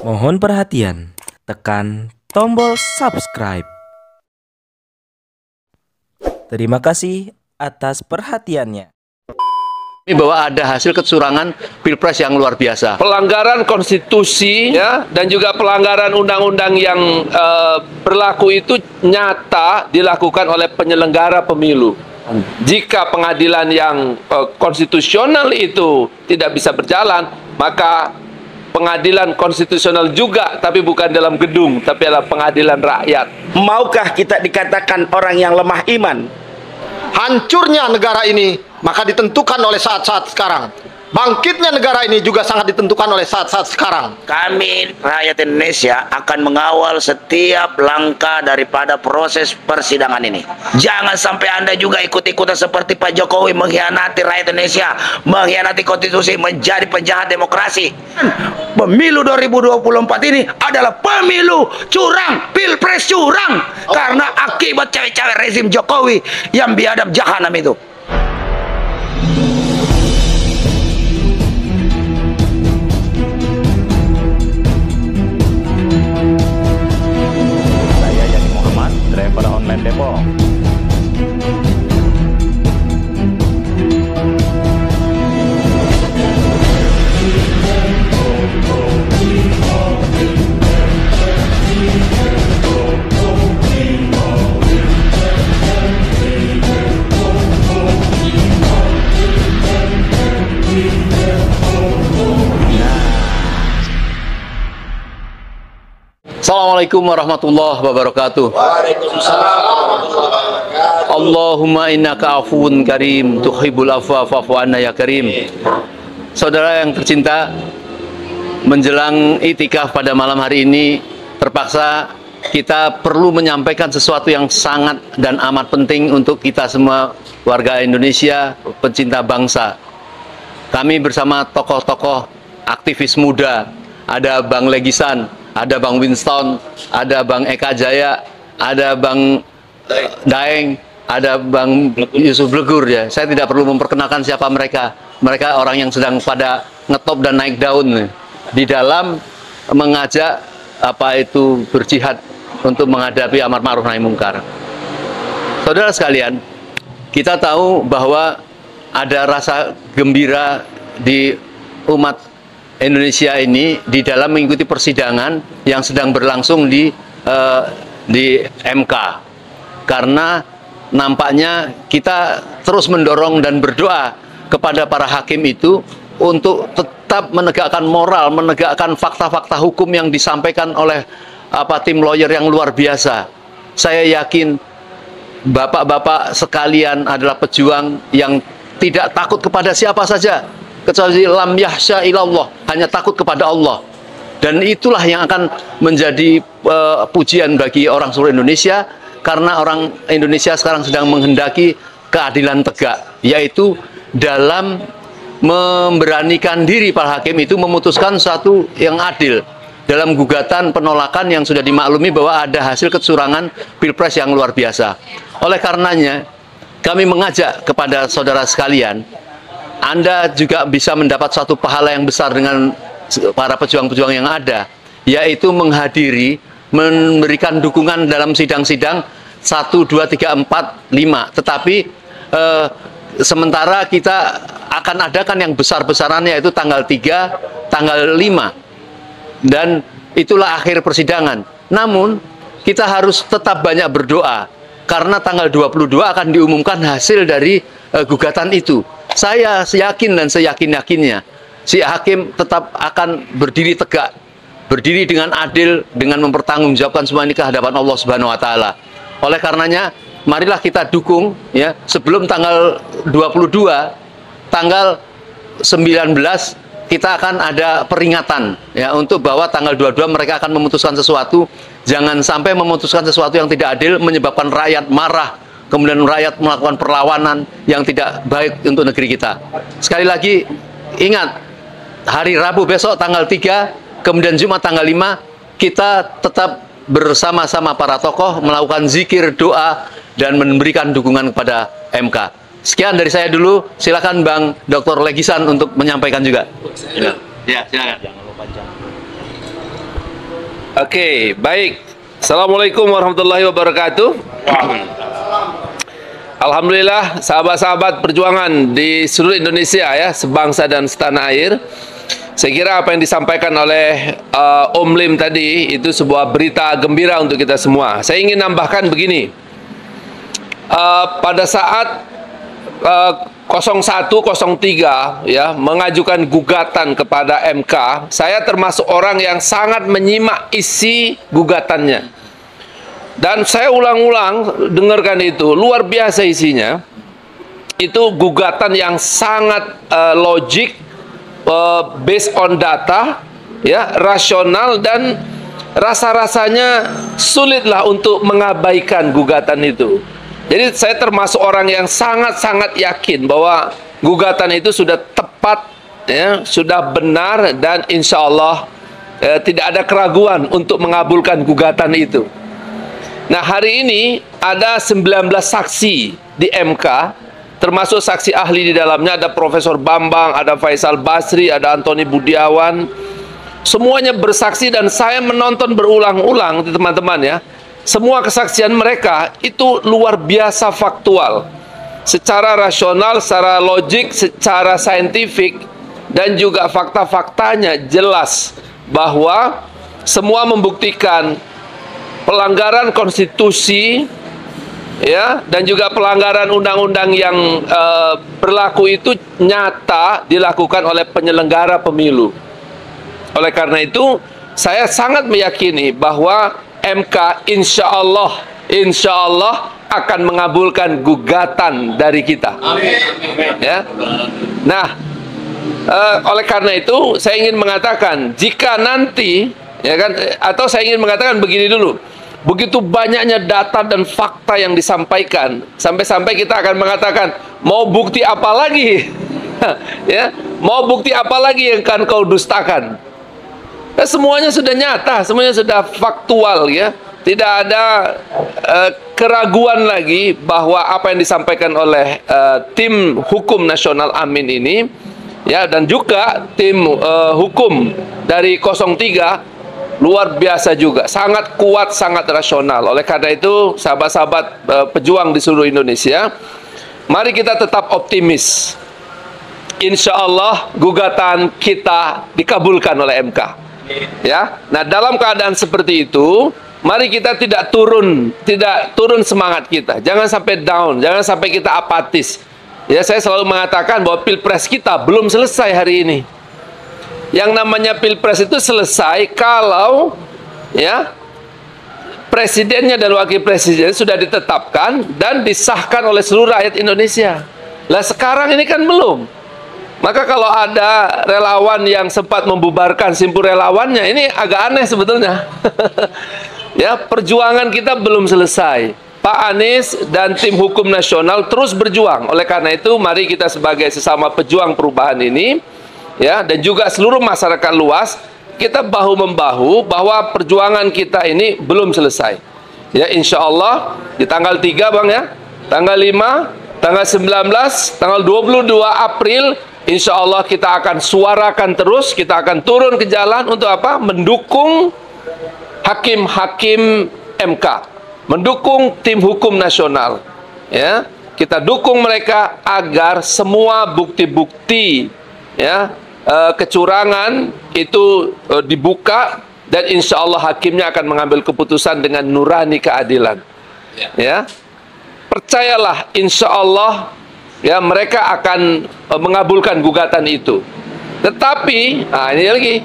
Mohon perhatian, tekan tombol subscribe. Terima kasih atas perhatiannya. Bahwa ada hasil kecurangan pilpres yang luar biasa. Pelanggaran konstitusi ya, dan juga pelanggaran undang-undang yang berlaku itu nyata dilakukan oleh penyelenggara pemilu. Jika pengadilan yang konstitusional itu tidak bisa berjalan, maka pengadilan konstitusional juga, tapi bukan dalam gedung, tapi adalah pengadilan rakyat. Maukah kita dikatakan orang yang lemah iman? Hancurnya negara ini maka ditentukan oleh saat-saat sekarang. Bangkitnya negara ini juga sangat ditentukan oleh saat-saat sekarang. Kami rakyat Indonesia akan mengawal setiap langkah daripada proses persidangan ini. Jangan sampai Anda juga ikut-ikutan seperti Pak Jokowi mengkhianati rakyat Indonesia, mengkhianati konstitusi, menjadi penjahat demokrasi. Pemilu 2024 ini adalah pemilu curang, pilpres curang, karena akibat cewek-cewek rezim Jokowi yang biadab jahanam itu. Driver online Depok. Assalamualaikum warahmatullahi wabarakatuh. Waalaikumsalam warahmatullahi wabarakatuh. Allahumma innaka afuwun karim tuhibbul afwa fa'fu anna ya karim. Saudara yang tercinta, menjelang itikaf pada malam hari ini, terpaksa kita perlu menyampaikan sesuatu yang sangat dan amat penting untuk kita semua warga Indonesia, pencinta bangsa. Kami bersama tokoh-tokoh aktivis muda, ada Bang Legisan, ada Bang Winston, ada Bang Eka Jaya, ada Bang Daeng, ada Bang Yusuf Blegur ya. Saya tidak perlu memperkenalkan siapa mereka. Mereka orang yang sedang pada ngetop dan naik daun di dalam mengajak apa itu berjihad untuk menghadapi amar ma'ruf nahi mungkar. Saudara sekalian, kita tahu bahwa ada rasa gembira di umat Indonesia ini di dalam mengikuti persidangan yang sedang berlangsung di MK, karena nampaknya kita terus mendorong dan berdoa kepada para hakim itu untuk tetap menegakkan moral, menegakkan fakta-fakta hukum yang disampaikan oleh tim lawyer yang luar biasa. Saya yakin bapak-bapak sekalian adalah pejuang yang tidak takut kepada siapa saja, kecuali lam yahsya ilallah, hanya takut kepada Allah. Dan itulah yang akan menjadi pujian bagi orang seluruh Indonesia, karena orang Indonesia sekarang sedang menghendaki keadilan tegak, yaitu dalam memberanikan diri para hakim itu memutuskan sesuatu yang adil dalam gugatan penolakan yang sudah dimaklumi bahwa ada hasil kecurangan pilpres yang luar biasa. Oleh karenanya, kami mengajak kepada saudara sekalian, Anda juga bisa mendapat suatu pahala yang besar dengan para pejuang-pejuang yang ada, yaitu menghadiri, memberikan dukungan dalam sidang-sidang 1, 2, 3, 4, 5. Tetapi sementara kita akan adakan yang besar-besarannya, yaitu tanggal 3, tanggal 5. Dan itulah akhir persidangan. Namun, kita harus tetap banyak berdoa, karena tanggal 22 akan diumumkan hasil dari gugatan itu. Saya yakin dan seyakin-yakinnya si hakim tetap akan berdiri tegak, berdiri dengan adil, dengan mempertanggungjawabkan semua ini ke hadapan Allah Subhanahu wa taala. Oleh karenanya, marilah kita dukung ya, sebelum tanggal 22, tanggal 19 kita akan ada peringatan ya, untuk bahwa tanggal 22 mereka akan memutuskan sesuatu. Jangan sampai memutuskan sesuatu yang tidak adil, menyebabkan rakyat marah, kemudian rakyat melakukan perlawanan yang tidak baik untuk negeri kita. Sekali lagi, ingat, hari Rabu besok tanggal 3, kemudian Jumat tanggal 5, kita tetap bersama-sama para tokoh melakukan zikir, doa, dan memberikan dukungan kepada MK. Sekian dari saya dulu, silakan Bang Dr. Legisan untuk menyampaikan juga. Ya, silakan. Oke, baik. Assalamualaikum warahmatullahi wabarakatuh. Alhamdulillah, sahabat-sahabat perjuangan di seluruh Indonesia ya, sebangsa dan setanah air. Saya kira apa yang disampaikan oleh Om Lim tadi itu sebuah berita gembira untuk kita semua. Saya ingin nambahkan begini. Pada saat 0103 ya mengajukan gugatan kepada MK, saya termasuk orang yang sangat menyimak isi gugatannya. Dan saya ulang-ulang dengarkan itu, luar biasa isinya. Itu gugatan yang sangat logik, based on data, ya, rasional, dan rasa-rasanya sulitlah untuk mengabaikan gugatan itu. Jadi saya termasuk orang yang sangat-sangat yakin bahwa gugatan itu sudah tepat, ya, sudah benar, dan insya Allah tidak ada keraguan untuk mengabulkan gugatan itu. Nah, hari ini ada 19 saksi di MK, termasuk saksi ahli di dalamnya, ada Profesor Bambang, ada Faisal Basri, ada Antoni Budiawan. Semuanya bersaksi dan saya menonton berulang-ulang, teman-teman ya. Semua kesaksian mereka itu luar biasa faktual, secara rasional, secara logik, secara saintifik, dan juga fakta-faktanya jelas bahwa semua membuktikan pelanggaran konstitusi, ya, dan juga pelanggaran undang-undang yang berlaku itu nyata dilakukan oleh penyelenggara pemilu. Oleh karena itu, saya sangat meyakini bahwa MK insya Allah akan mengabulkan gugatan dari kita. Ya. Nah, oleh karena itu saya ingin mengatakan, jika nanti, ya kan, atau saya ingin mengatakan begini dulu, begitu banyaknya data dan fakta yang disampaikan, sampai-sampai kita akan mengatakan, mau bukti apa lagi? Ya, mau bukti apa lagi yang akan kau dustakan? Semuanya sudah nyata, semuanya sudah faktual ya. Tidak ada keraguan lagi bahwa apa yang disampaikan oleh tim hukum nasional Amin ini, ya, dan juga tim hukum dari 03 luar biasa juga, sangat kuat, sangat rasional. Oleh karena itu, sahabat-sahabat pejuang di seluruh Indonesia, mari kita tetap optimis. Insya Allah gugatan kita dikabulkan oleh MK. Ya, nah dalam keadaan seperti itu, mari kita tidak turun semangat kita. Jangan sampai down, jangan sampai kita apatis. Ya, saya selalu mengatakan bahwa pilpres kita belum selesai hari ini. Yang namanya pilpres itu selesai kalau, ya, presidennya dan wakil presiden sudah ditetapkan dan disahkan oleh seluruh rakyat Indonesia. Lah sekarang ini kan belum. Maka kalau ada relawan yang sempat membubarkan simpul relawannya, ini agak aneh sebetulnya. Ya, perjuangan kita belum selesai. Pak Anies dan tim hukum nasional terus berjuang. Oleh karena itu, mari kita sebagai sesama pejuang perubahan ini, ya, dan juga seluruh masyarakat luas, kita bahu-membahu bahwa perjuangan kita ini belum selesai. Ya, insya Allah di tanggal 3 Bang ya, tanggal 5, tanggal 19, tanggal 22 April, insya Allah kita akan suarakan terus, kita akan turun ke jalan untuk apa? Mendukung hakim-hakim MK, mendukung tim hukum nasional. Ya, kita dukung mereka agar semua bukti-bukti, ya, kecurangan itu dibuka, dan insya Allah hakimnya akan mengambil keputusan dengan nurani keadilan. Ya, percayalah, insya Allah, ya, mereka akan mengabulkan gugatan itu. Tetapi, nah ini lagi,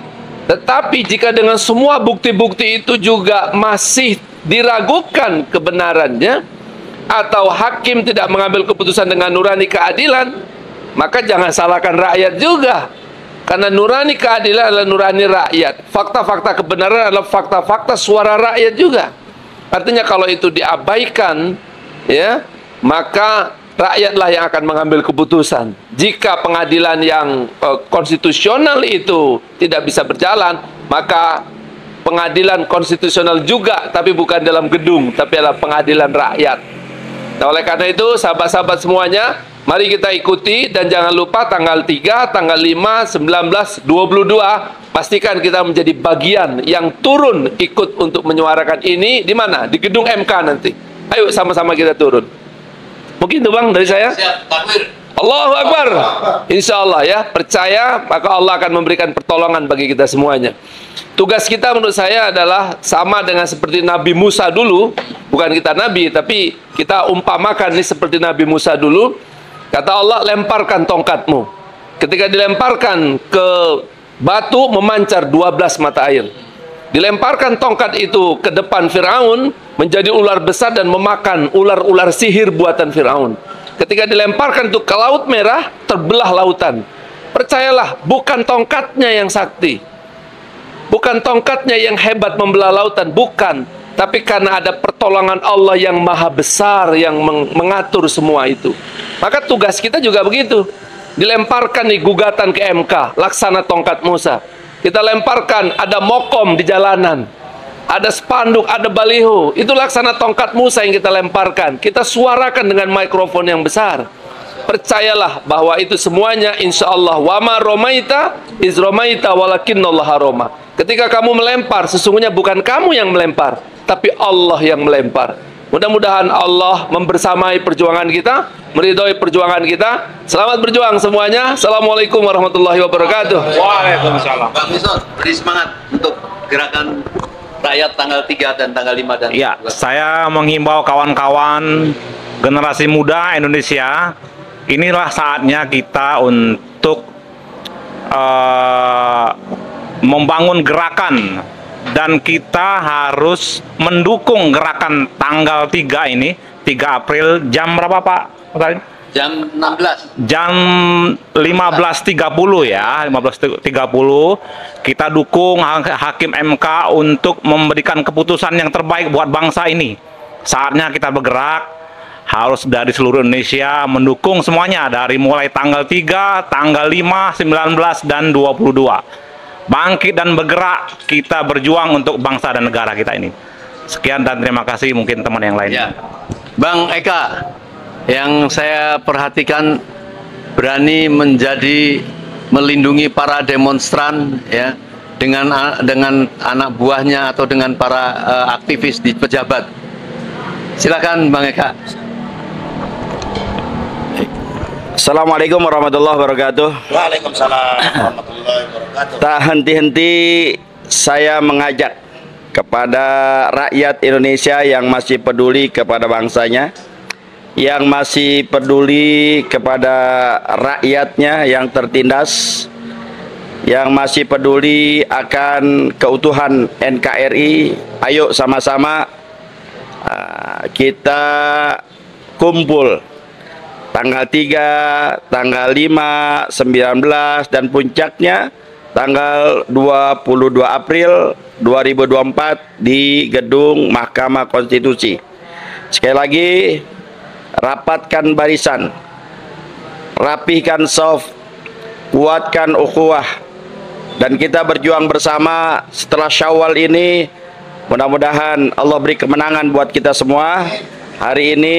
tetapi jika dengan semua bukti-bukti itu juga masih diragukan kebenarannya, atau hakim tidak mengambil keputusan dengan nurani keadilan, maka jangan salahkan rakyat juga. Karena nurani keadilan adalah nurani rakyat. Fakta-fakta kebenaran adalah fakta-fakta suara rakyat juga. Artinya kalau itu diabaikan, ya, maka rakyatlah yang akan mengambil keputusan. Jika pengadilan yang konstitusional itu tidak bisa berjalan, maka pengadilan konstitusional juga, tapi bukan dalam gedung, tapi adalah pengadilan rakyat. Nah, oleh karena itu, sahabat-sahabat semuanya, Mari kita ikuti, dan jangan lupa tanggal 3, tanggal 5, 19, 22 pastikan kita menjadi bagian yang turun ikut untuk menyuarakan ini. Di mana? Di gedung MK nanti. Ayo sama-sama kita turun. Mungkin itu Bang dari saya. Siap, takbir. Allahu Akbar. Insya Allah ya, percaya maka Allah akan memberikan pertolongan bagi kita semuanya. Tugas kita menurut saya adalah sama dengan seperti Nabi Musa dulu. Bukan kita Nabi, tapi kita umpamakan ini seperti Nabi Musa dulu. Kata Allah, lemparkan tongkatmu. Ketika dilemparkan ke batu, memancar 12 mata air. Dilemparkan tongkat itu ke depan Firaun, menjadi ular besar dan memakan ular-ular sihir buatan Firaun. Ketika dilemparkan itu ke Laut Merah, terbelah lautan. Percayalah, bukan tongkatnya yang sakti, bukan tongkatnya yang hebat membelah lautan, bukan. Tapi karena ada pertolongan Allah yang maha besar yang mengatur semua itu. Maka tugas kita juga begitu. Dilemparkan nih gugatan ke MK, laksana tongkat Musa. Kita lemparkan, ada mokom di jalanan, ada spanduk, ada baliho. Itu laksana tongkat Musa yang kita lemparkan. Kita suarakan dengan mikrofon yang besar. Percayalah bahwa itu semuanya insya Allah. Wama romaita iz romaita walakinnallaha roma. Ketika kamu melempar, sesungguhnya bukan kamu yang melempar, tapi Allah yang melempar. Mudah-mudahan Allah membersamai perjuangan kita, meridhoi perjuangan kita. Selamat berjuang semuanya. Assalamualaikum warahmatullahi wabarakatuh. Waalaikumsalam. Bang Misor, beri semangat untuk gerakan rakyat tanggal 3 dan tanggal 5 dan Ya, saya menghimbau kawan-kawan generasi muda Indonesia, inilah saatnya kita untuk membangun gerakan, dan kita harus mendukung gerakan tanggal 3 ini, 3 April, jam berapa Pak? jam 16. Jam 15.30 ya, 15.30 kita dukung Hakim MK untuk memberikan keputusan yang terbaik buat bangsa ini. Saatnya kita bergerak, harus dari seluruh Indonesia mendukung semuanya, dari mulai tanggal 3, tanggal 5, 19, dan 22. Bangkit dan bergerak, kita berjuang untuk bangsa dan negara kita ini. Sekian dan terima kasih, mungkin teman yang lain. Ya. Bang Eka, yang saya perhatikan berani melindungi para demonstran ya, dengan anak buahnya atau dengan para aktivis di pejabat. Silakan Bang Eka. Assalamualaikum warahmatullahi wabarakatuh. Waalaikumsalam warahmatullahi wabarakatuh. Tak henti-henti saya mengajak kepada rakyat Indonesia yang masih peduli kepada bangsanya, yang masih peduli kepada rakyatnya yang tertindas, yang masih peduli akan keutuhan NKRI. Ayo sama-sama kita kumpul tanggal 3, tanggal 5, 19, dan puncaknya tanggal 22 April 2024 di Gedung Mahkamah Konstitusi. Sekali lagi, rapatkan barisan, rapihkan shaf, kuatkan ukhuwah, dan kita berjuang bersama. Setelah Syawal ini, mudah-mudahan Allah beri kemenangan buat kita semua. Hari ini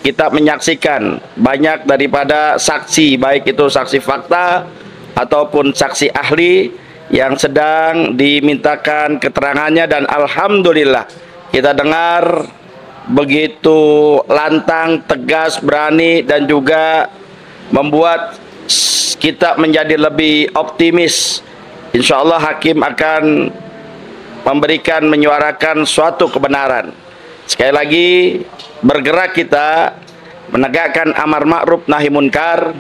kita menyaksikan banyak daripada saksi, baik itu saksi fakta ataupun saksi ahli yang sedang dimintakan keterangannya, dan alhamdulillah kita dengar begitu lantang, tegas, berani, dan juga membuat kita menjadi lebih optimis. Insya Allah hakim akan menyuarakan suatu kebenaran. Sekali lagi, bergerak kita menegakkan amar ma'ruf nahi munkar.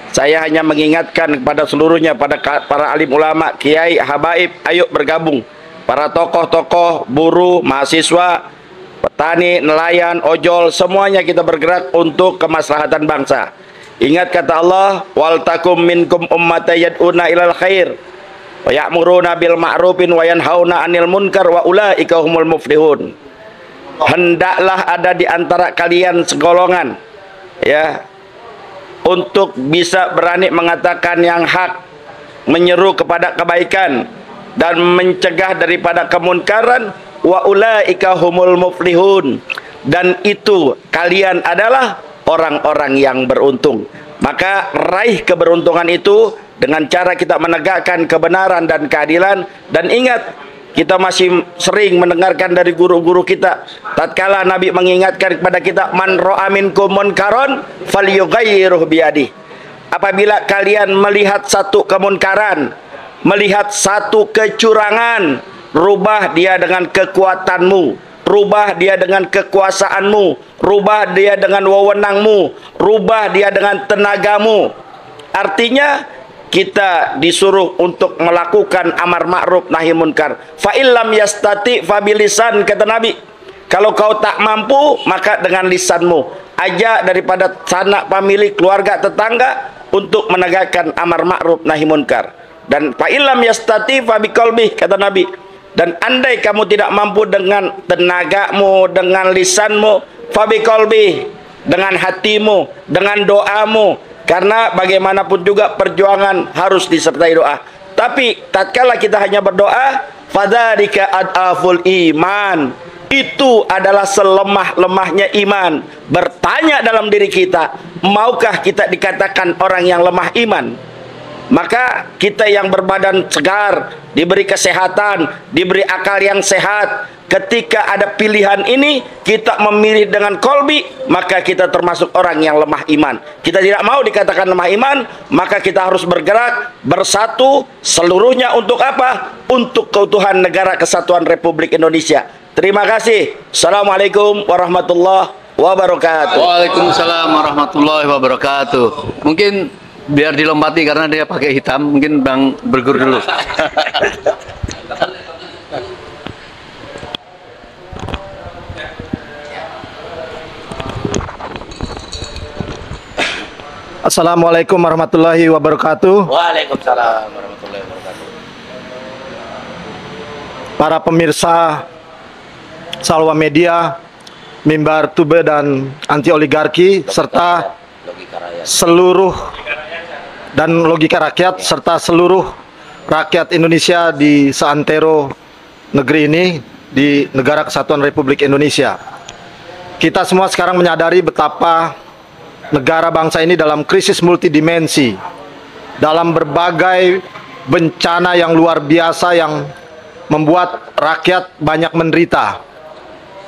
Saya hanya mengingatkan kepada seluruhnya, pada para alim ulama, kiai, habaib, ayo bergabung. Para tokoh-tokoh, buruh, mahasiswa, petani, nelayan, ojol, semuanya kita bergerak untuk kemaslahatan bangsa. Ingat kata Allah, wal takum minkum ummatan yad'una ilal khair wa ya'muruna bil ma'rufin wa yanhauna 'anil munkar wa ulaika humul muflihun. Hendaklah ada di antara kalian segolongan ya, untuk bisa berani mengatakan yang hak, menyeru kepada kebaikan, dan mencegah daripada kemunkaran. Wa ulaika humul muflihun, dan itu kalian adalah orang-orang yang beruntung. Maka raih keberuntungan itu dengan cara kita menegakkan kebenaran dan keadilan. Dan ingat, kita masih sering mendengarkan dari guru-guru kita, tatkala Nabi mengingatkan kepada kita, man ra'a minkum munkaron falyughayyirhu biyadihi. Apabila kalian melihat satu kemunkaran, melihat satu kecurangan, rubah dia dengan kekuatanmu, rubah dia dengan kekuasaanmu, rubah dia dengan wewenangmu, rubah dia dengan tenagamu. Artinya kita disuruh untuk melakukan amar ma'ruf nahi munkar. Fa illam yastati fa bilisan, kata Nabi. Kalau kau tak mampu, maka dengan lisanmu. Ajak daripada sanak famili, keluarga, tetangga untuk menegakkan amar ma'ruf nahi munkar. Dan fa illam yastati fa biqalbi, kata Nabi. Dan andai kamu tidak mampu dengan tenagamu, dengan lisanmu, fa biqalbi, dengan hatimu, dengan doamu. Karena bagaimanapun juga perjuangan harus disertai doa. Tapi tatkala kita hanya berdoa, fadzalika adaful iman, itu adalah selemah-lemahnya iman. Bertanya dalam diri kita, maukah kita dikatakan orang yang lemah iman? Maka kita yang berbadan segar, diberi kesehatan, diberi akal yang sehat, ketika ada pilihan ini, kita memilih dengan kolbi, maka kita termasuk orang yang lemah iman. Kita tidak mau dikatakan lemah iman, maka kita harus bergerak, bersatu, seluruhnya untuk apa? Untuk keutuhan negara kesatuan Republik Indonesia. Terima kasih. Assalamualaikum warahmatullahi wabarakatuh. Waalaikumsalam warahmatullahi wabarakatuh. Mungkin biar dilompati karena dia pakai hitam, mungkin Bang Bergur dulu. Assalamualaikum warahmatullahi wabarakatuh. Waalaikumsalam warahmatullahi wabarakatuh. Para pemirsa Salwa Media, Mimbar Tube dan Anti Oligarki, serta Logika rakyat. seluruh dan Logika Rakyat, serta seluruh rakyat Indonesia di seantero negeri ini, di Negara Kesatuan Republik Indonesia. Kita semua sekarang menyadari betapa negara bangsa ini dalam krisis multidimensi, dalam berbagai bencana yang luar biasa yang membuat rakyat banyak menderita.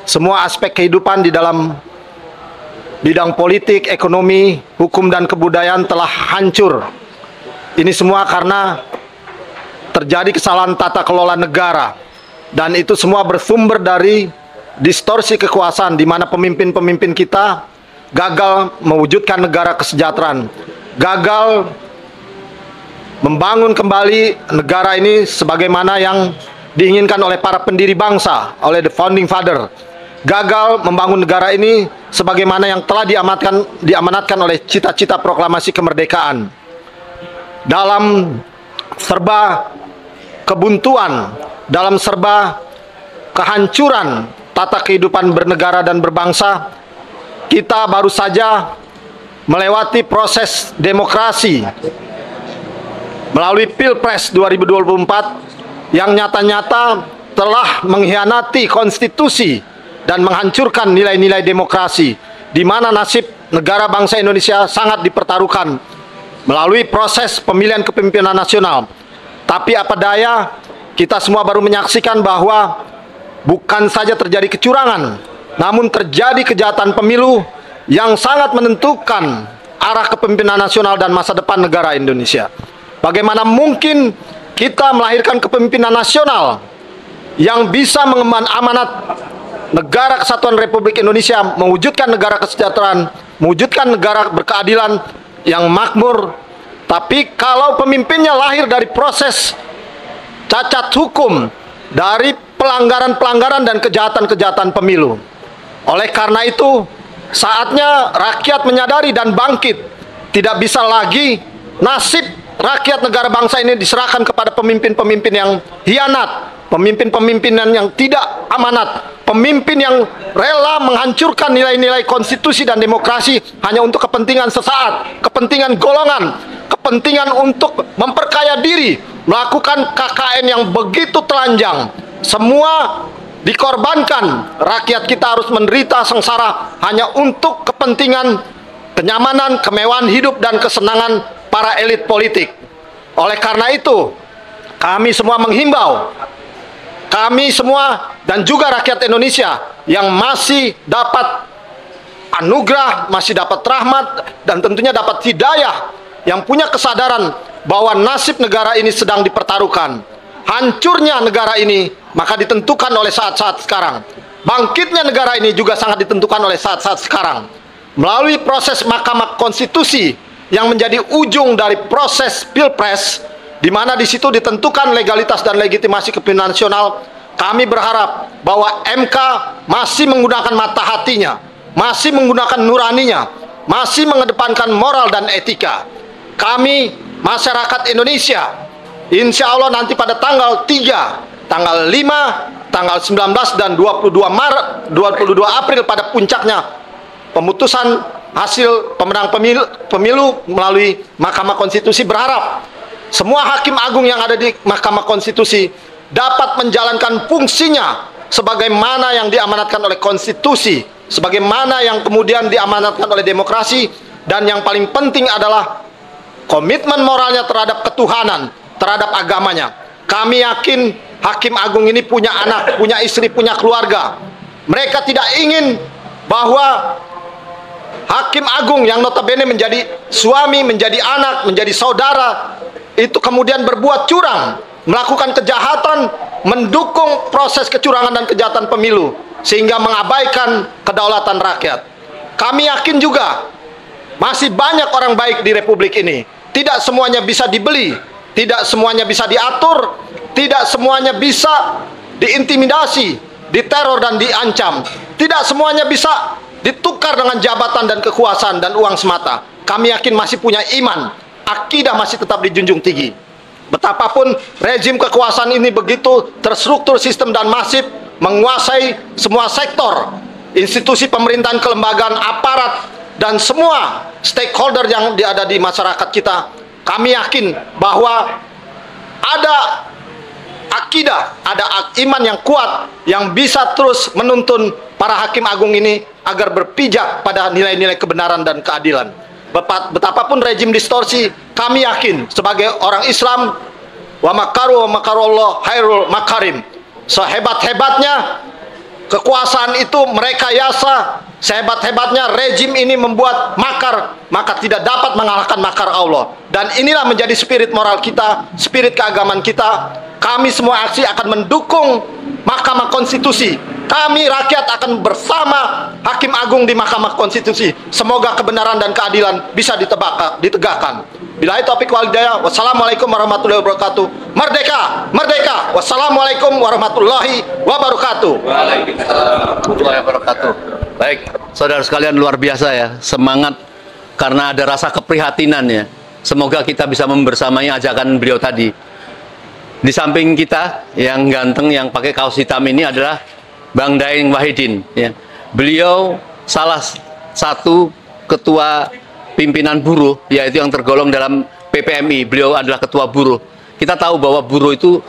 Semua aspek kehidupan di dalam bidang politik, ekonomi, hukum dan kebudayaan telah hancur. Ini semua karena terjadi kesalahan tata kelola negara, dan itu semua bersumber dari distorsi kekuasaan di mana pemimpin-pemimpin kita gagal mewujudkan negara kesejahteraan, gagal membangun kembali negara ini sebagaimana yang diinginkan oleh para pendiri bangsa, oleh the founding father, gagal membangun negara ini sebagaimana yang telah diamanatkan oleh cita-cita proklamasi kemerdekaan. Dalam serba kebuntuan, dalam serba kehancuran tata kehidupan bernegara dan berbangsa, kita baru saja melewati proses demokrasi melalui Pilpres 2024 yang nyata-nyata telah mengkhianati konstitusi dan menghancurkan nilai-nilai demokrasi, di mana nasib negara bangsa Indonesia sangat dipertaruhkan melalui proses pemilihan kepemimpinan nasional. Tapi apa daya, kita semua baru menyaksikan bahwa bukan saja terjadi kecurangan, namun terjadi kejahatan pemilu yang sangat menentukan arah kepemimpinan nasional dan masa depan negara Indonesia. Bagaimana mungkin kita melahirkan kepemimpinan nasional yang bisa mengemban amanat negara kesatuan Republik Indonesia, mewujudkan negara kesejahteraan, mewujudkan negara berkeadilan yang makmur, tapi kalau pemimpinnya lahir dari proses cacat hukum, dari pelanggaran-pelanggaran dan kejahatan-kejahatan pemilu. Oleh karena itu, saatnya rakyat menyadari dan bangkit. Tidak bisa lagi nasib rakyat negara bangsa ini diserahkan kepada pemimpin-pemimpin yang hianat, pemimpin-pemimpin yang tidak amanat, pemimpin yang rela menghancurkan nilai-nilai konstitusi dan demokrasi hanya untuk kepentingan sesaat, kepentingan golongan, kepentingan untuk memperkaya diri, melakukan KKN yang begitu telanjang. Semua dikorbankan, rakyat kita harus menderita sengsara hanya untuk kepentingan kenyamanan, kemewahan hidup, dan kesenangan para elit politik. Oleh karena itu, kami semua menghimbau, kami semua dan juga rakyat Indonesia yang masih dapat anugerah, masih dapat rahmat, dan tentunya dapat hidayah, yang punya kesadaran bahwa nasib negara ini sedang dipertaruhkan. Hancurnya negara ini maka ditentukan oleh saat-saat sekarang. Bangkitnya negara ini juga sangat ditentukan oleh saat-saat sekarang. Melalui proses Mahkamah Konstitusi yang menjadi ujung dari proses Pilpres, di mana di situ ditentukan legalitas dan legitimasi kepemimpinan nasional, kami berharap bahwa MK masih menggunakan mata hatinya, masih menggunakan nuraninya, masih mengedepankan moral dan etika. Kami, masyarakat Indonesia, insya Allah nanti pada tanggal 3, tanggal 5, tanggal 19 dan 22 April pada puncaknya pemutusan hasil pemenang pemilu melalui Mahkamah Konstitusi, berharap semua hakim agung yang ada di Mahkamah Konstitusi dapat menjalankan fungsinya sebagaimana yang diamanatkan oleh konstitusi, sebagaimana yang kemudian diamanatkan oleh demokrasi, dan yang paling penting adalah komitmen moralnya terhadap ketuhanan, terhadap agamanya. Kami yakin hakim agung ini punya anak, punya istri, punya keluarga. Mereka tidak ingin bahwa hakim agung yang notabene menjadi suami, menjadi anak, menjadi saudara, itu kemudian berbuat curang, melakukan kejahatan, mendukung proses kecurangan dan kejahatan pemilu, sehingga mengabaikan kedaulatan rakyat. Kami yakin juga masih banyak orang baik di Republik ini. Tidak semuanya bisa dibeli, tidak semuanya bisa diatur, tidak semuanya bisa diintimidasi, diteror dan diancam. Tidak semuanya bisa ditukar dengan jabatan dan kekuasaan dan uang semata. Kami yakin masih punya iman, akidah masih tetap dijunjung tinggi. Betapapun rezim kekuasaan ini begitu terstruktur, sistem dan masif, menguasai semua sektor, institusi pemerintahan, kelembagaan, aparat, dan semua stakeholder yang ada di masyarakat kita. Kami yakin bahwa ada akidah, ada iman yang kuat yang bisa terus menuntun para hakim agung ini agar berpijak pada nilai-nilai kebenaran dan keadilan. Betapapun rezim distorsi, kami yakin sebagai orang Islam, wa makaru wa makarullah khairul makarim, sehebat-hebatnya kekuasaan itu mereka yasa, sehebat-hebatnya rezim ini membuat makar, maka tidak dapat mengalahkan makar Allah. Dan inilah menjadi spirit moral kita, spirit keagamaan kita. Kami semua aksi akan mendukung Mahkamah Konstitusi. Kami rakyat akan bersama hakim agung di Mahkamah Konstitusi. Semoga kebenaran dan keadilan bisa ditegakkan. Billahi taufiq wal hidayah. Wassalamualaikum warahmatullahi wabarakatuh. Merdeka, merdeka. Wassalamualaikum warahmatullahi wabarakatuh. Waalaikumsalam warahmatullahi wabarakatuh. Baik, saudara sekalian, luar biasa ya, semangat karena ada rasa keprihatinan ya. Semoga kita bisa membersamai ajakan beliau tadi. Di samping kita yang ganteng yang pakai kaos hitam ini adalah Bang Daeng Wahidin ya. Beliau salah satu ketua pimpinan buruh, yaitu yang tergolong dalam PPMI. Beliau adalah ketua buruh. Kita tahu bahwa buruh itu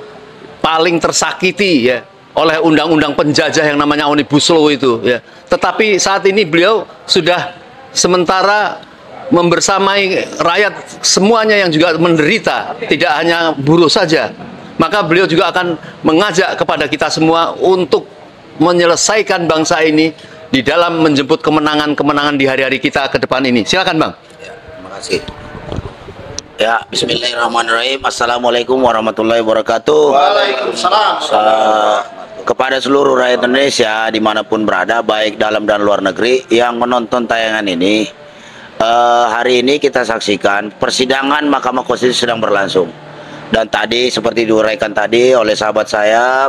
paling tersakiti ya oleh undang-undang penjajah yang namanya Omnibus Law itu ya. Tetapi saat ini beliau sudah sementara membersamai rakyat semuanya yang juga menderita, tidak hanya buruh saja. Maka beliau juga akan mengajak kepada kita semua untuk menyelesaikan bangsa ini di dalam menjemput kemenangan-kemenangan di hari-hari kita ke depan ini. Silakan Bang. Ya, terima kasih. Ya, bismillahirrahmanirrahim. Assalamualaikum warahmatullahi wabarakatuh. Waalaikumsalam. Kepada seluruh rakyat Indonesia dimanapun berada, baik dalam dan luar negeri yang menonton tayangan ini, hari ini kita saksikan persidangan Mahkamah Konstitusi sedang berlangsung. Dan tadi seperti diuraikan tadi oleh sahabat saya,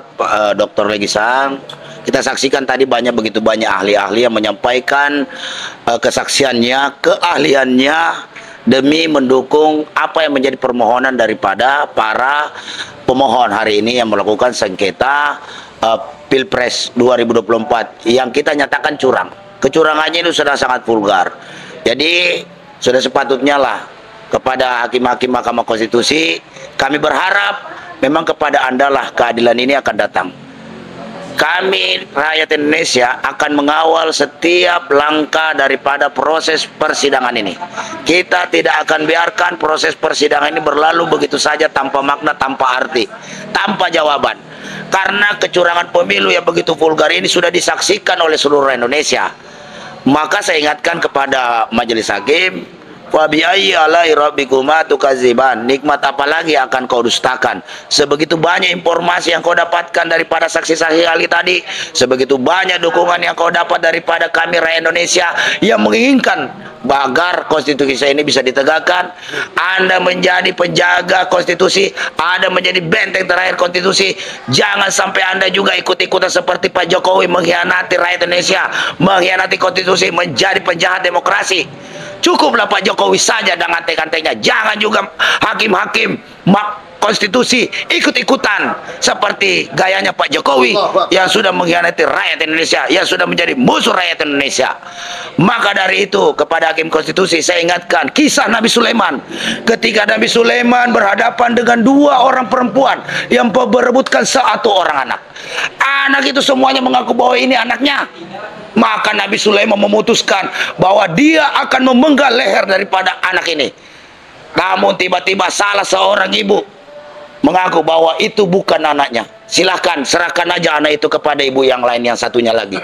Dr. Legisang, kita saksikan tadi begitu banyak ahli-ahli yang menyampaikan kesaksiannya, keahliannya demi mendukung apa yang menjadi permohonan daripada para pemohon hari ini yang melakukan sengketa Pilpres 2024 yang kita nyatakan curang. Kecurangannya itu sudah sangat vulgar. Jadi sudah sepatutnya lah kepada hakim-hakim Mahkamah Konstitusi, kami berharap memang kepada Anda lah keadilan ini akan datang. Kami rakyat Indonesia akan mengawal setiap langkah daripada proses persidangan ini. Kita tidak akan biarkan proses persidangan ini berlalu begitu saja tanpa makna, tanpa arti, tanpa jawaban. Karena kecurangan pemilu yang begitu vulgar ini sudah disaksikan oleh seluruh Indonesia. Maka saya ingatkan kepada majelis hakim, wa bi ayyi alai rabbikuma tukadziban, nikmat apa lagi akan kau dustakan? Sebegitu banyak informasi yang kau dapatkan daripada saksi-saksi ahli tadi, sebegitu banyak dukungan yang kau dapat daripada kami rakyat Indonesia yang menginginkan agar konstitusi ini bisa ditegakkan. Anda menjadi penjaga konstitusi, Anda menjadi benteng terakhir konstitusi. Jangan sampai Anda juga ikut-ikutan seperti Pak Jokowi mengkhianati rakyat Indonesia, mengkhianati konstitusi, menjadi penjahat demokrasi. Cukuplah Pak Jokowi saja dan antek-anteknya. Jangan juga hakim-hakim konstitusi ikut-ikutan seperti gayanya Pak Jokowi yang sudah mengkhianati rakyat Indonesia, yang sudah menjadi musuh rakyat Indonesia. Maka dari itu kepada hakim konstitusi saya ingatkan kisah Nabi Sulaiman. Ketika Nabi Sulaiman berhadapan dengan dua orang perempuan yang berebutkan satu orang anak. Anak itu semuanya mengaku bahwa ini anaknya. Maka Nabi Sulaiman memutuskan bahwa dia akan memenggal leher daripada anak ini. Namun tiba-tiba salah seorang ibu mengaku bahwa itu bukan anaknya. Silahkan serahkan aja anak itu kepada ibu yang lain yang satunya lagi.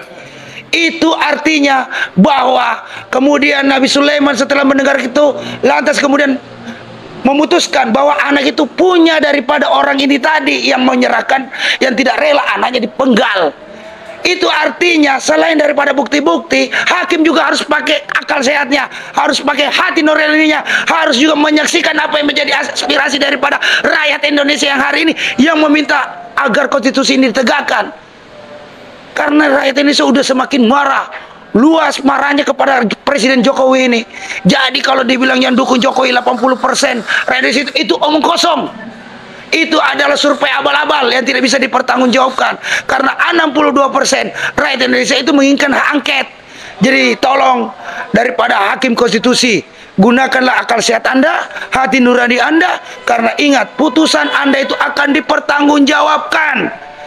Itu artinya bahwa kemudian Nabi Sulaiman setelah mendengar itu lantas kemudian memutuskan bahwa anak itu punya daripada orang ini tadi yang menyerahkan, yang tidak rela anaknya dipenggal. Itu artinya selain daripada bukti-bukti, hakim juga harus pakai akal sehatnya, harus pakai hati nuraninya, harus juga menyaksikan apa yang menjadi aspirasi daripada rakyat Indonesia yang hari ini yang meminta agar konstitusi ini ditegakkan. Karena rakyat Indonesia sudah semakin marah, luas marahnya kepada Presiden Jokowi ini. Jadi kalau dibilang yang dukung Jokowi 80%, rakyat Indonesia itu omong kosong. Itu adalah survei abal-abal yang tidak bisa dipertanggungjawabkan. Karena 62% rakyat Indonesia itu menginginkan hak angket. Jadi tolong daripada hakim konstitusi, gunakanlah akal sehat Anda, hati nurani Anda. Karena ingat, putusan Anda itu akan dipertanggungjawabkan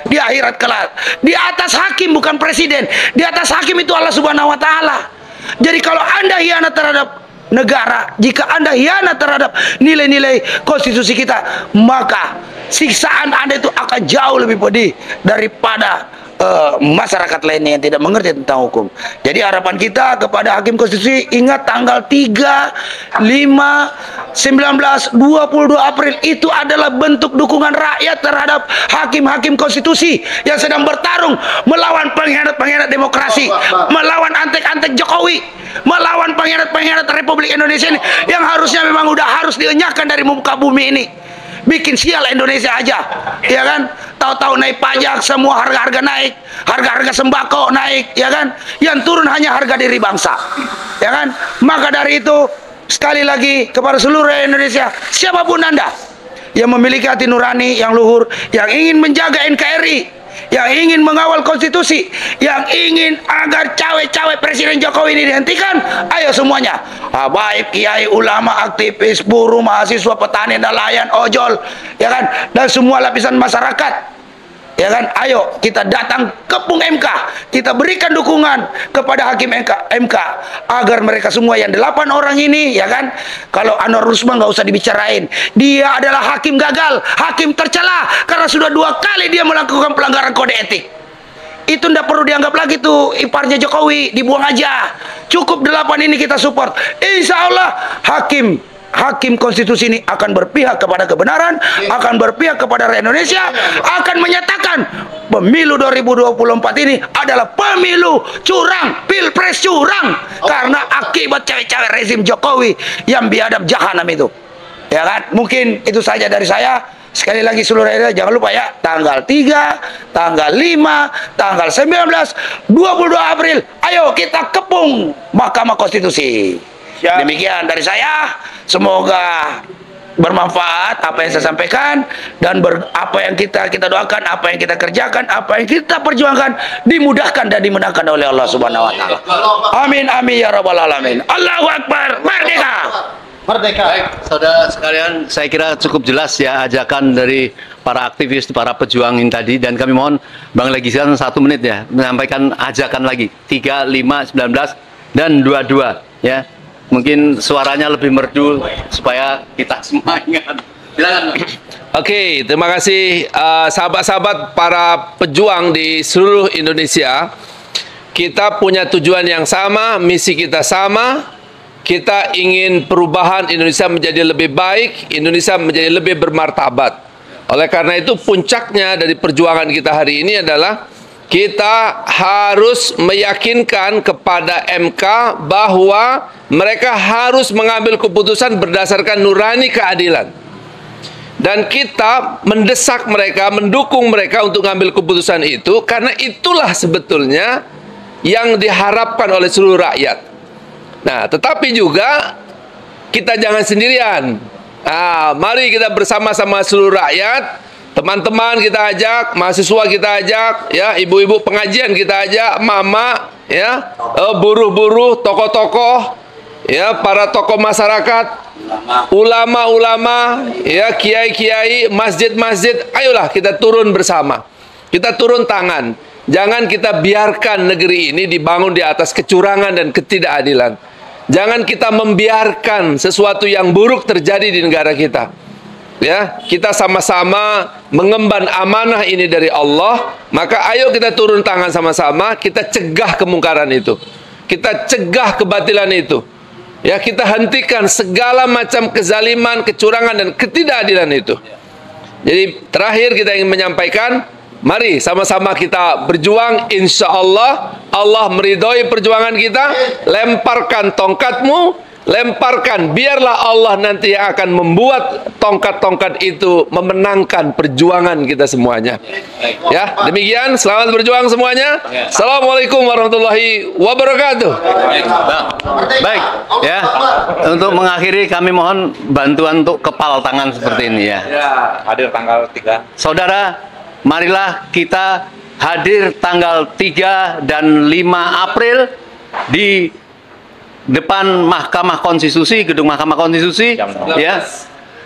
di akhirat kelak. Di atas hakim bukan presiden, di atas hakim itu Allah Subhanahu wa Ta'ala. Jadi kalau Anda hianat terhadap negara, jika Anda hianat terhadap nilai-nilai konstitusi kita, maka siksaan Anda itu akan jauh lebih pedih daripada masyarakat lainnya yang tidak mengerti tentang hukum. Jadi harapan kita kepada hakim konstitusi, ingat tanggal 3, 5, 19, 22 April itu adalah bentuk dukungan rakyat terhadap hakim-hakim konstitusi yang sedang bertarung melawan pengkhianat-pengkhianat demokrasi, melawan antek-antek Jokowi, melawan pengkhianat-pengkhianat Republik Indonesia ini yang harusnya memang udah harus dienyahkan dari muka bumi ini. Bikin sial Indonesia aja, ya kan? Tahu-tahu naik pajak, semua harga-harga naik, harga-harga sembako naik, ya kan? Yang turun hanya harga diri bangsa, ya kan? Maka dari itu sekali lagi kepada seluruh Indonesia, siapapun Anda yang memiliki hati nurani yang luhur, yang ingin menjaga NKRI, yang ingin mengawal konstitusi, yang ingin agar cawe-cawe Presiden Jokowi ini dihentikan, ayo semuanya, baik kiai, ulama, aktivis, buruh, mahasiswa, petani, nelayan, ojol, ya kan, dan semua lapisan masyarakat, ya kan, ayo kita datang kepung MK, kita berikan dukungan kepada hakim MK agar mereka semua yang 8 orang ini, ya kan, kalau Anwar Usman nggak usah dibicarain, dia adalah hakim gagal, hakim tercela karena sudah 2 kali dia melakukan pelanggaran kode etik. Itu ndak perlu dianggap lagi tuh iparnya Jokowi, dibuang aja. Cukup 8 ini kita support. Insya Allah hakim konstitusi ini akan berpihak kepada kebenaran, akan berpihak kepada rakyat Indonesia, akan menyatakan pemilu 2024 ini adalah pemilu curang, pilpres curang, karena akibat cawe-cawe rezim Jokowi yang biadab jahanam itu, ya kan? Mungkin itu saja dari saya. Sekali lagi seluruh rakyat, jangan lupa ya, tanggal 3, tanggal 5, tanggal 19, 22 April, ayo kita kepung Mahkamah Konstitusi. Demikian dari saya, semoga bermanfaat apa yang saya sampaikan, dan apa yang kita doakan, apa yang kita kerjakan, apa yang kita perjuangkan dimudahkan dan dimenangkan oleh Allah Subhanahu wa Ta'ala. Amin amin ya rabbal alamin. Allahu Akbar, merdeka. Merdeka. Baik, saudara sekalian, saya kira cukup jelas ya ajakan dari para aktivis, para pejuang ini tadi, dan kami mohon Bang Legislator 1 menit ya menyampaikan ajakan lagi 3, 5, 19 dan 22 ya. Mungkin suaranya lebih merdu supaya kita semua ingat. Silakan. Oke, terima kasih sahabat-sahabat para pejuang di seluruh Indonesia. Kita punya tujuan yang sama, misi kita sama. Kita ingin perubahan Indonesia menjadi lebih baik, Indonesia menjadi lebih bermartabat. Oleh karena itu puncaknya dari perjuangan kita hari ini adalah kita harus meyakinkan kepada MK bahwa mereka harus mengambil keputusan berdasarkan nurani keadilan. Dan kita mendesak mereka, mendukung mereka untuk mengambil keputusan itu, karena itulah sebetulnya yang diharapkan oleh seluruh rakyat. Nah, tetapi juga kita jangan sendirian. Nah, mari kita bersama-sama seluruh rakyat, teman-teman kita ajak, mahasiswa kita ajak, ya, ibu-ibu pengajian kita ajak, mama, ya, buruh-buruh, tokoh-tokoh, ya, para tokoh masyarakat, ulama-ulama, ya, kiai-kiai, masjid-masjid. Ayolah kita turun bersama. Kita turun tangan. Jangan kita biarkan negeri ini dibangun di atas kecurangan dan ketidakadilan. Jangan kita membiarkan sesuatu yang buruk terjadi di negara kita. Ya, kita sama-sama mengemban amanah ini dari Allah. Maka ayo kita turun tangan sama-sama, kita cegah kemungkaran itu. Kita cegah kebatilan itu. Ya, kita hentikan segala macam kezaliman, kecurangan dan ketidakadilan itu. Jadi terakhir kita ingin menyampaikan, mari sama-sama kita berjuang. Insya Allah Allah meridhoi perjuangan kita. Lemparkan tongkatmu, lemparkan, biarlah Allah nanti yang akan membuat tongkat-tongkat itu memenangkan perjuangan kita semuanya. Ya, demikian, selamat berjuang semuanya. Assalamualaikum warahmatullahi wabarakatuh. Baik, ya. Untuk mengakhiri kami mohon bantuan untuk kepal tangan seperti ini ya. Hadir tanggal 3. Saudara, marilah kita hadir tanggal 3 dan 5 April di depan Mahkamah Konstitusi, gedung Mahkamah Konstitusi, ya.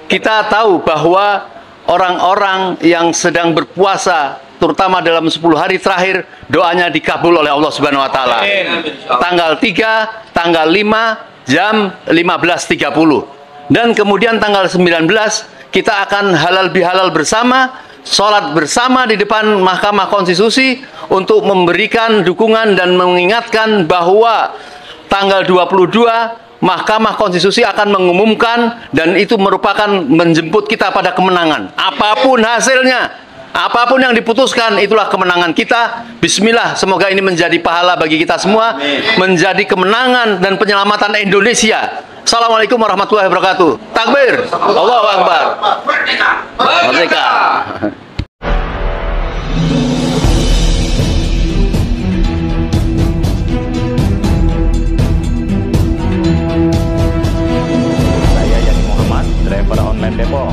Kita tahu bahwa orang-orang yang sedang berpuasa, terutama dalam 10 hari terakhir, doanya dikabul oleh Allah Subhanahu wa taala. Tanggal 3, tanggal 5 jam 15.30. Dan kemudian tanggal 19 kita akan halal bihalal bersama, sholat bersama di depan Mahkamah Konstitusi untuk memberikan dukungan dan mengingatkan bahwa tanggal 22 Mahkamah Konstitusi akan mengumumkan, dan itu merupakan menjemput kita pada kemenangan. Apapun hasilnya, apapun yang diputuskan, itulah kemenangan kita. Bismillah, semoga ini menjadi pahala bagi kita semua, menjadi kemenangan dan penyelamatan Indonesia. Assalamualaikum warahmatullahi wabarakatuh. Takbir, Allahu Akbar. Merdeka. Saya Yani Muhammad, driver online Depok.